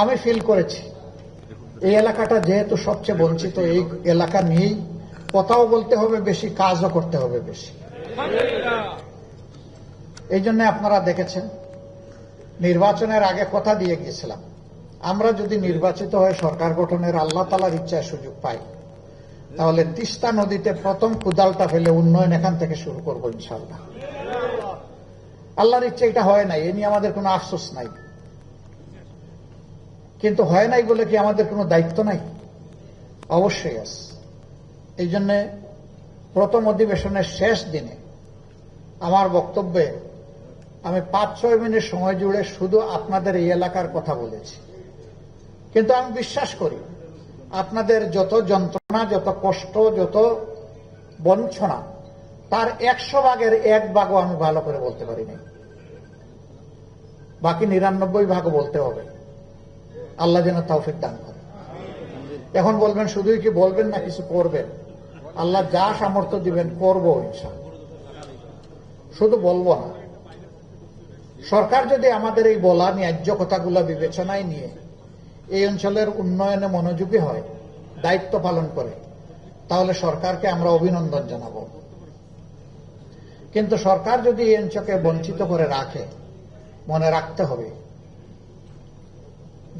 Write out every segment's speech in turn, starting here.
আমি ফিল করেছি এই এলাকাটা যেহেতু সবচেয়ে বঞ্চিত, এই এলাকা নিয়েই কথাও বলতে হবে বেশি, কাজও করতে হবে বেশি। এই জন্য আপনারা দেখেছেন নির্বাচনের আগে কথা দিয়ে গিয়েছিলাম, আমরা যদি নির্বাচিত হয়ে সরকার গঠনের আল্লাহ তাআলার ইচ্ছায় সুযোগ পাই, তাহলে তিস্তা নদীতে প্রথম কুদালটা ফেলে উন্নয়ন এখান থেকে শুরু করবো ইনশাআল্লাহ। আল্লাহর ইচ্ছা এটা হয় নাই, এ নিয়ে আমাদের কোনো আফসোস নাই, কিন্তু হয় নাই বলে কি আমাদের কোনো দায়িত্ব নাই? অবশ্যই আছে। এই জন্য প্রথম অধিবেশনের শেষ দিনে আমার বক্তব্যে আমি 5-6 মিনিট সময় জুড়ে শুধু আপনাদের এই এলাকার কথা বলেছি, কিন্তু আমি বিশ্বাস করি আপনাদের যত যন্ত্রণা, যত কষ্ট, যত বঞ্চনা, তার 100 ভাগের 1 ভাগও আমি ভালো করে বলতে পারি নাই। বাকি 99 ভাগও বলতে হবে। আল্লাহ যেন তৌফিক দান করে। এখন বলবেন শুধুই কি বলবেন না কিছু করবেন? আল্লাহ যা সামর্থ্য দিবেন করবো ইনশাআল্লাহ, শুধু বলবো না। সরকার যদি আমাদের এই বলা ন্যায্য কথাগুলো বিবেচনায় নিয়ে এই অঞ্চলের উন্নয়নে মনোযোগী হয়, দায়িত্ব পালন করে, তাহলে সরকারকে আমরা অভিনন্দন জানাবো। কিন্তু সরকার যদি এই অঞ্চলকে বঞ্চিত করে রাখে, মনে রাখতে হবে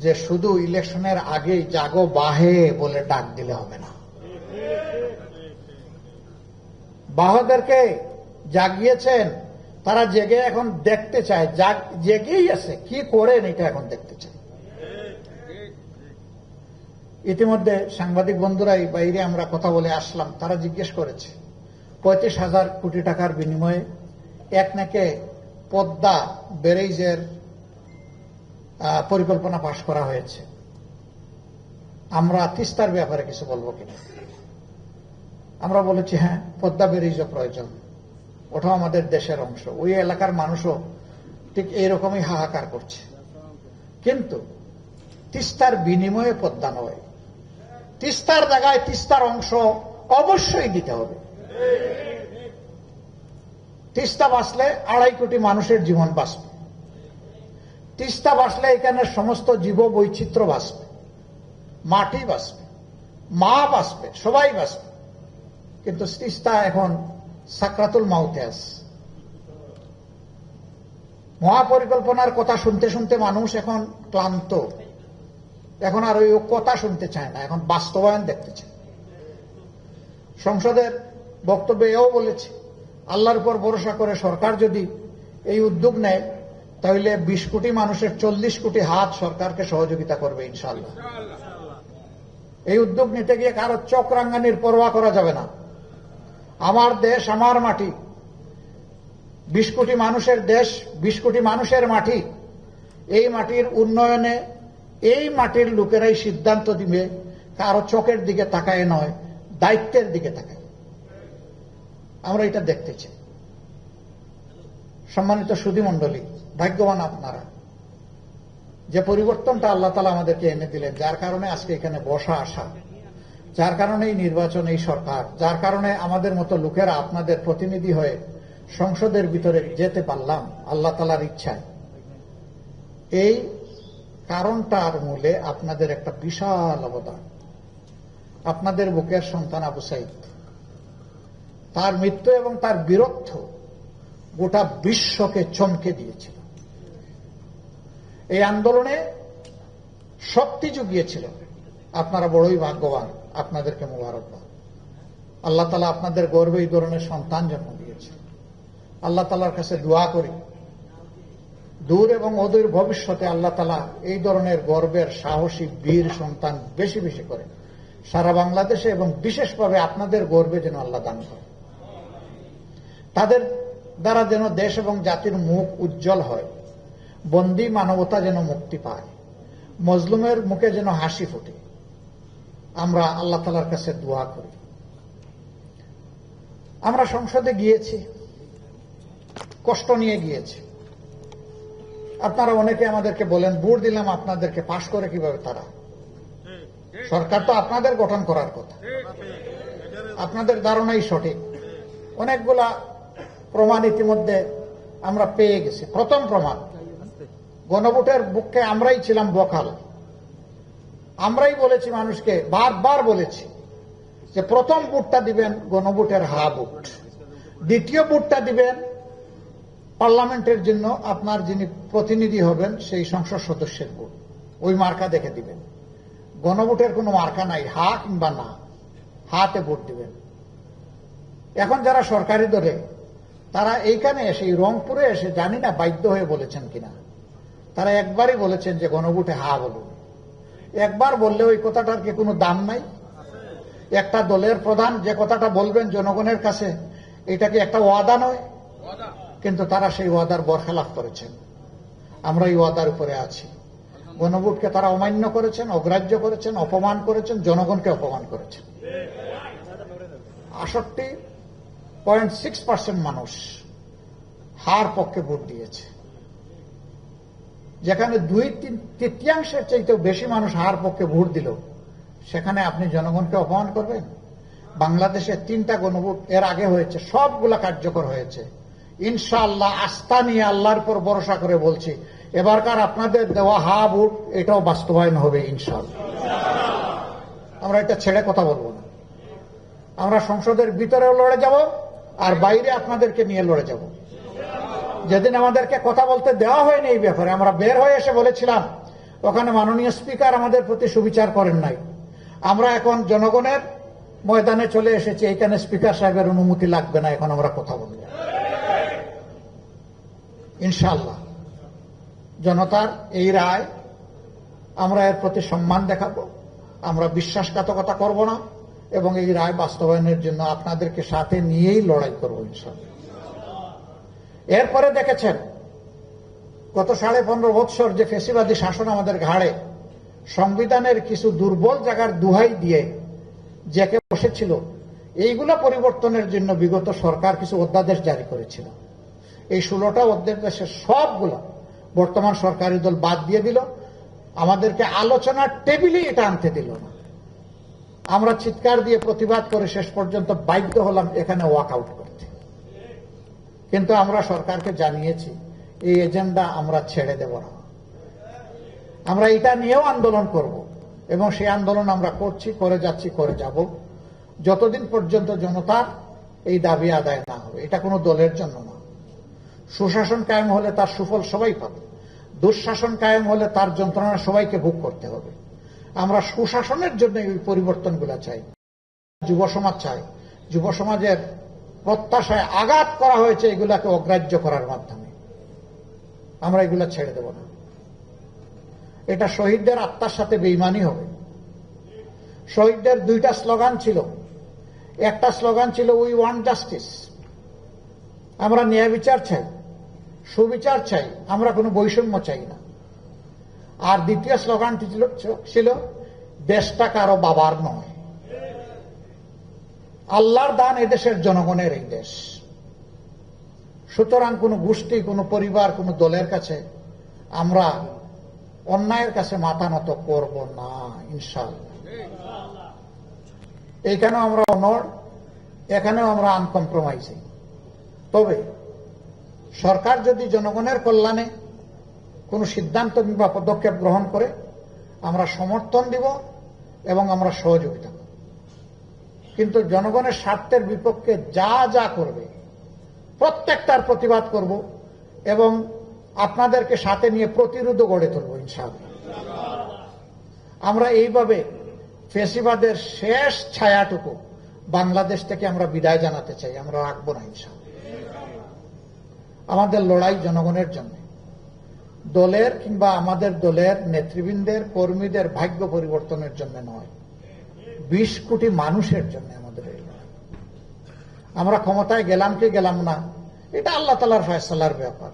যে শুধু ইলেকশনের আগেই জাগো বাহে বলে ডাক দিলে হবে না। বাহাদেরকে জাগিয়েছেন, তারা জেগে এখন দেখতে চায়, জেগেই আছে, কি করেন এটা এখন দেখতে চায়। ইতিমধ্যে সাংবাদিক বন্ধুরাই বাইরে আমরা কথা বলে আসলাম, তারা জিজ্ঞেস করেছে 35,000 কোটি টাকার বিনিময়ে এক নাকে পদ্মা ব্যারেজের পরিকল্পনা পাশ করা হয়েছে, আমরা তিস্তার ব্যাপারে কিছু বলবো কিনা। আমরা বলেছি হ্যাঁ, পদ্মা ব্যারেজও প্রয়োজন, ওটাও আমাদের দেশের অংশ। ওই এলাকার মানুষও ঠিক এইরকমই হাহাকার করছে, কিন্তু তিস্তার বিনিময়ে পদ্মা নয়, তিস্তার জায়গায় তিস্তার অংশ অবশ্যই দিতে হবে। তিস্তা বাঁচলে 2.5 কোটি মানুষের জীবন বাঁচবে, তিস্তা বাঁচলে এখানে সমস্ত জীব বৈচিত্র্য বাঁচবে, মাটি বাঁচবে, মা বাঁচবে, সবাই বাঁচবে। কিন্তু তিস্তা এখন সাকরাতুল মাউতে আছে। মহাপরিকল্পনার কথা শুনতে শুনতে মানুষ এখন ক্লান্ত, এখন আর ওই কথা শুনতে চায় না, এখন বাস্তবায়ন দেখতে চায়। সংসদের বক্তব্যে এও বলেছে, আল্লাহর উপর ভরসা করে সরকার যদি এই উদ্যোগ নেয়, তাহলে 20 কোটি মানুষের 40 কোটি হাত সরকারকে সহযোগিতা করবে ইনশাআল্লাহ। এই উদ্যোগ নিতে গিয়ে কারো চোখ রাঙ্গানির পরোয়া করা যাবে না। আমার দেশ, আমার মাটি, 20 কোটি মানুষের দেশ, 20 কোটি মানুষের মাটি। এই মাটির উন্নয়নে এই মাটির লোকেরাই সিদ্ধান্ত দিবে, কারো চোখের দিকে তাকায় নয়, দায়িত্বের দিকে তাকায়। আমরা এটা দেখতে চাই। সম্মানিত সুধীমণ্ডলী, ভাগ্যবান আপনারা যে পরিবর্তনটা আল্লাহ তাআলা আমাদেরকে এনে দিলেন, যার কারণে আজকে এখানে বসা আসা, যার কারণে এই নির্বাচন, এই সরকার, যার কারণে আমাদের মতো লোকেরা আপনাদের প্রতিনিধি হয়ে সংসদের ভিতরে যেতে পারলাম আল্লাহ তাআলার ইচ্ছায়। এই কারণটার মূলে আপনাদের একটা বিশাল অবদান। আপনাদের বুকের সন্তান আবু সাইদ, তার মৃত্যু এবং তার বীরত্ব গোটা বিশ্বকে চমকে দিয়েছিল। এই আন্দোলনে শক্তি জুগিয়েছিল। আপনারা বড়ই ভাগ্যবান, আপনাদেরকে মোবারকবাদ। আল্লাহ তাআলা আপনাদের গর্বে এই ধরনের সন্তান জন্ম দিয়েছে। আল্লাহ তাআলার কাছে দোয়া করি, দূর এবং অদূর ভবিষ্যতে আল্লাহ তাআলা এই ধরনের গর্বের সাহসী বীর সন্তান বেশি বেশি করে সারা বাংলাদেশে এবং বিশেষভাবে আপনাদের গর্বে যেন আল্লাহ দান করে। তাদের দ্বারা যেন দেশ এবং জাতির মুখ উজ্জ্বল হয়, বন্দী মানবতা যেন মুক্তি পায়, মজলুমের মুখে যেন হাসি ফোটে। আমরা আল্লাহ তাআলার কাছে দোয়া করি। আমরা সংসদে গিয়েছি, কষ্ট নিয়ে গিয়েছি। আপনারা অনেকে আমাদেরকে বলেন, ভোট দিলাম আপনাদেরকে, পাশ করে কিভাবে তারা? সরকার তো আপনাদের গঠন করার কথা, আপনাদের ধারণাই সঠিক। অনেকগুলা প্রমাণ ইতিমধ্যে আমরা পেয়ে গেছি। প্রথম প্রমাণ, গণভোটের পক্ষে আমরাই ছিলাম বকাল, আমরাই বলেছি মানুষকে, বারবার বলেছি যে প্রথম ভোটটা দিবেন গণভোটের হা ভোট, দ্বিতীয় ভোটটা দিবেন পার্লামেন্টের জন্য আপনার যিনি প্রতিনিধি হবেন সেই সংসদ সদস্যের ভোট, ওই মার্কা দেখে দিবেন। গণভোটের কোনো মার্কা নাই, হা কিংবা না, হাতে ভোট দিবেন। এখন যারা সরকারি দলে তারা এইখানে এসে, রংপুরে এসে, জানি না বাধ্য হয়ে বলেছেন কিনা, তারা একবারই বলেছেন যে গণভোটে হা বলুন। একবার বললে ওই কথাটার কি কোনো দাম নাই? একটা দলের প্রধান যে কথাটা বলবেন জনগণের কাছে, এটা কি একটা ওয়াদা নয়? কিন্তু তারা সেই ওয়াদার বরখেলাফ করেছেন। আমরা এই ওয়াদার উপরে আছি। গণভোটকে তারা অমান্য করেছেন, অগ্রাহ্য করেছেন, অপমান করেছেন, জনগণকে অপমান করেছেন। 68.6% মানুষ হার পক্ষে ভোট দিয়েছে। যেখানে 2/3 চাইতেও বেশি মানুষ হার পক্ষে ভোট দিল, সেখানে আপনি জনগণকে অপমান করবেন? বাংলাদেশে 3টা গণভোট এর আগে হয়েছে, সবগুলা কার্যকর হয়েছে। ইনশাআল্লাহ আস্থা নিয়ে আল্লাহর উপর ভরসা করে বলছি, এবারকার আপনাদের দেওয়া হা ভোট এটাও বাস্তবায়ন হবে ইনশাআল্লাহ। আমরা এটা ছেড়ে কথা বলবো না। আমরা সংসদের ভিতরেও লড়ে যাব, আর বাইরে আপনাদেরকে নিয়ে লড়ে যাব। যেদিন আমাদেরকে কথা বলতে দেওয়া হয়নি এই ব্যাপারে, আমরা বের হয়ে এসে বলেছিলাম, ওখানে মাননীয় স্পিকার আমাদের প্রতি সুবিচার করেন নাই। আমরা এখন জনগণের ময়দানে চলে এসেছি, এইখানে স্পিকার সাহেবের অনুমতি লাগবে না, এখন আমরা কথা বলব ইনশাআল্লাহ। জনতার এই রায়, আমরা এর প্রতি সম্মান দেখাবো, আমরা বিশ্বাসঘাতকতা করব না, এবং এই রায় বাস্তবায়নের জন্য আপনাদেরকে সাথে নিয়েই লড়াই করব ইনশাআল্লাহ। এরপরে দেখেছেন গত 15.5 বৎসর যে ফেসিবাদী শাসন আমাদের ঘাড়ে সংবিধানের কিছু দুর্বল জায়গার দুহাই দিয়ে জেকে বসেছিল, এইগুলো পরিবর্তনের জন্য বিগত সরকার কিছু অধ্যাদেশ জারি করেছিল। এই 16টা অধ্যাদেশের সবগুলো বর্তমান সরকারি দল বাদ দিয়ে দিল, আমাদেরকে আলোচনার টেবিলে এটা আনতে দিল না। আমরা চিৎকার দিয়ে প্রতিবাদ করে শেষ পর্যন্ত বাধ্য হলাম এখানে ওয়াক আউট করতে। কিন্তু আমরা সরকারকে জানিয়েছি এই এজেন্ডা আমরা ছেড়ে দেব না, আমরা এটা নিয়েও আন্দোলন করব, এবং সেই আন্দোলন আমরা করছি, করে যাচ্ছি, করে যাব, যতদিন পর্যন্ত জনতার এই দাবি আদায় না হবে। এটা কোনো দলের জন্য না। সুশাসন কায়েম হলে তার সুফল সবাই পাবে, দুঃশাসন কায়েম হলে তার যন্ত্রণা সবাইকে ভোগ করতে হবে। আমরা সুশাসনের জন্য এই পরিবর্তনগুলো চাই। যুব সমাজ চাই, যুব সমাজের প্রত্যাশায় আঘাত করা হয়েছে, এগুলাকে অগ্রাহ্য করার মাধ্যমে আমরা এগুলা ছেড়ে দেব না। এটা শহীদদের আত্মার সাথে বেঈমানি হবে। শহীদদের 2টা স্লোগান ছিল। একটা স্লোগান ছিল উই ওয়ান্ট জাস্টিস, আমরা ন্যায় বিচার চাই, সুবিচার চাই, আমরা কোনো বৈষম্য চাই না। আর দ্বিতীয় স্লোগানটি ছিল দেশটা কারো বাবার নয়, আল্লাহর দান এদেশের জনগণের এই দেশ। সুতরাং কোন গোষ্ঠী, কোন পরিবার, কোন দলের কাছে আমরা অন্যায়ের কাছে মাথা নত করব না ইনশাআল্লাহ। এইখানেও আমরা অনড়, এখানেও আমরা আনকম্প্রোমাইজিং। তবে সরকার যদি জনগণের কল্যাণে কোন সিদ্ধান্ত কিংবা পদক্ষেপ গ্রহণ করে, আমরা সমর্থন দিব এবং আমরা সহযোগিতা করব। কিন্তু জনগণের স্বার্থের বিপক্ষে যা যা করবে প্রত্যেকটার প্রতিবাদ করব, এবং আপনাদেরকে সাথে নিয়ে প্রতিরোধও গড়ে তুলব ইনশাআল্লাহ। আমরা এইভাবে ফেসিবাদের শেষ ছায়াটুকু বাংলাদেশ থেকে আমরা বিদায় জানাতে চাই, আমরা রাখবো না ইনশাআল্লাহ। আমাদের লড়াই জনগণের জন্য, দলের কিংবা আমাদের দলের নেতৃবৃন্দের, কর্মীদের ভাগ্য পরিবর্তনের জন্য নয়, 20 কোটি মানুষের জন্য আমাদের এই লড়াই। আমরা ক্ষমতায় গেলাম কি গেলাম না, এটা আল্লাহ তাআলার ফয়সালার ব্যাপার,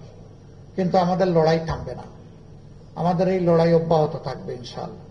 কিন্তু আমাদের লড়াই থামবে না, আমাদের এই লড়াই অব্যাহত থাকবে ইনশাআল্লাহ।